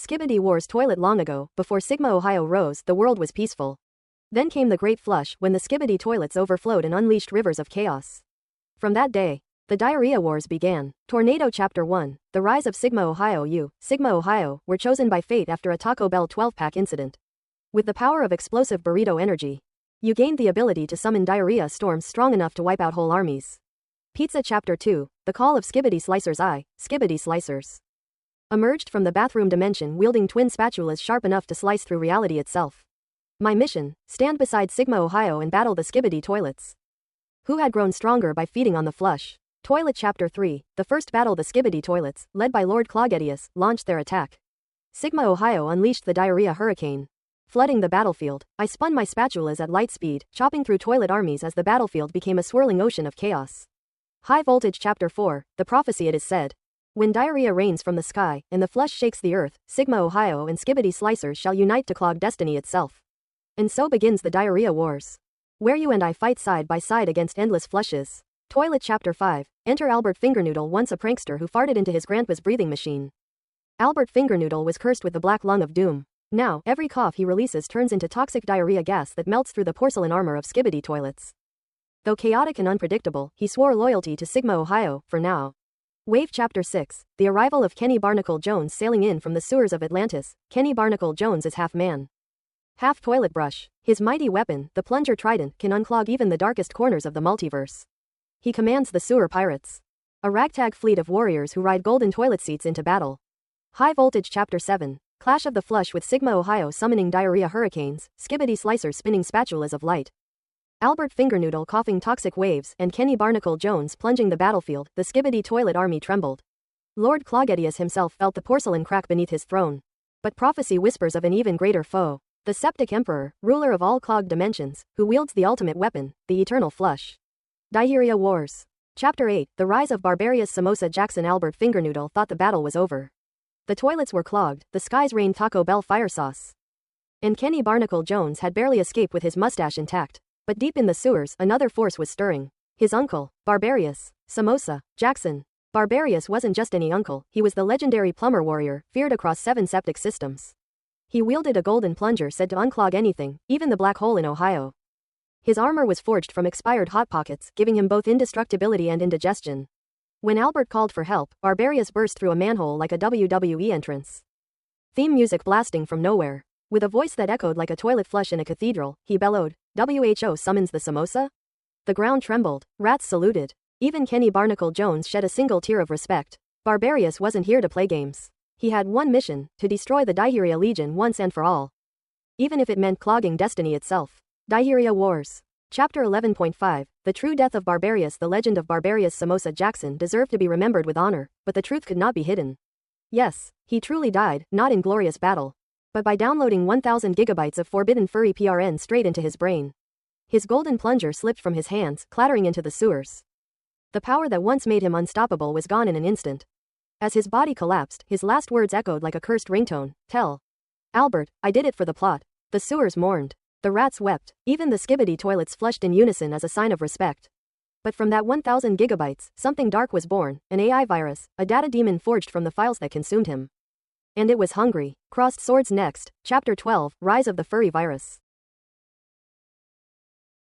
Skibidi Wars toilet. Long ago, before Sigma Ohio rose, the world was peaceful. Then came the Great Flush, when the Skibidi toilets overflowed and unleashed rivers of chaos. From that day, the Diarrhea Wars began. Tornado Chapter 1, The Rise of Sigma Ohio. You, Sigma Ohio, were chosen by fate after a Taco Bell 12-pack incident. With the power of explosive burrito energy, you gained the ability to summon diarrhea storms strong enough to wipe out whole armies. Pizza Chapter 2, The Call of Skibidi Slicers. Skibidi Slicers emerged from the bathroom dimension wielding twin spatulas sharp enough to slice through reality itself. My mission, stand beside Sigma Ohio and battle the Skibidi toilets. Who had grown stronger by feeding on the flush. Toilet Chapter 3, The First Battle. The Skibidi toilets, led by Lord Clogedius, launched their attack. Sigma Ohio unleashed the diarrhea hurricane, flooding the battlefield. I spun my spatulas at light speed, chopping through toilet armies as the battlefield became a swirling ocean of chaos. High Voltage Chapter 4, The Prophecy. It is said, when diarrhea rains from the sky, and the flush shakes the earth, Sigma Ohio and Skibidi Slicers shall unite to clog destiny itself. And so begins the Diarrhea Wars, where you and I fight side by side against endless flushes. Toilet Chapter 5, Enter Albert Fingernoodle. Once a prankster who farted into his grandpa's breathing machine. Albert Fingernoodle was cursed with the black lung of doom. Now, every cough he releases turns into toxic diarrhea gas that melts through the porcelain armor of Skibidi toilets. Though chaotic and unpredictable, he swore loyalty to Sigma Ohio, for now. Wave Chapter 6, The Arrival of Kenny Barnacle Jones. Sailing in from the sewers of Atlantis, Kenny Barnacle Jones is half man, half toilet brush. His mighty weapon, the plunger trident, can unclog even the darkest corners of the multiverse. He commands the sewer pirates, a ragtag fleet of warriors who ride golden toilet seats into battle. High Voltage Chapter 7, Clash of the Flush. With Sigma Ohio summoning diarrhea hurricanes, Skibidi Slicers spinning spatulas of light, Albert Fingernoodle coughing toxic waves, and Kenny Barnacle Jones plunging the battlefield, the Skibidi toilet army trembled. Lord Clogedius himself felt the porcelain crack beneath his throne. But prophecy whispers of an even greater foe, the Septic Emperor, ruler of all clogged dimensions, who wields the ultimate weapon, the eternal flush. Diarrhea Wars. Chapter 8, The Rise of Barbarius Samosa Jackson. Albert Fingernoodle thought the battle was over. The toilets were clogged, the skies rained Taco Bell fire sauce, and Kenny Barnacle Jones had barely escaped with his mustache intact. But deep in the sewers, another force was stirring. His uncle, Barbarius Samosa Jackson. Barbarius wasn't just any uncle, he was the legendary plumber warrior, feared across 7 septic systems. He wielded a golden plunger said to unclog anything, even the black hole in Ohio. His armor was forged from expired Hot Pockets, giving him both indestructibility and indigestion. When Albert called for help, Barbarius burst through a manhole like a WWE entrance. Theme music blasting from nowhere. With a voice that echoed like a toilet flush in a cathedral, he bellowed, "WHO summons the Samosa?" The ground trembled, rats saluted. Even Kenny Barnacle Jones shed a single tear of respect. Barbarius wasn't here to play games. He had one mission, to destroy the Diarrhea Legion once and for all, even if it meant clogging destiny itself. Diarrhea Wars. Chapter 11.5, The True Death of Barbarius. The legend of Barbarius Samosa Jackson deserved to be remembered with honor, but the truth could not be hidden. Yes, he truly died, not in glorious battle, but by downloading 1000 gigabytes of forbidden furry PRN straight into his brain. His golden plunger slipped from his hands, clattering into the sewers. The power that once made him unstoppable was gone in an instant. As his body collapsed, his last words echoed like a cursed ringtone, "Tell Albert, I did it for the plot." The sewers mourned. The rats wept. Even the Skibidi toilets flushed in unison as a sign of respect. But from that 1000 gigabytes, something dark was born, an AI virus, a data demon forged from the files that consumed him. And it was hungry. Crossed swords next. Chapter 12, Rise of the Furry Virus.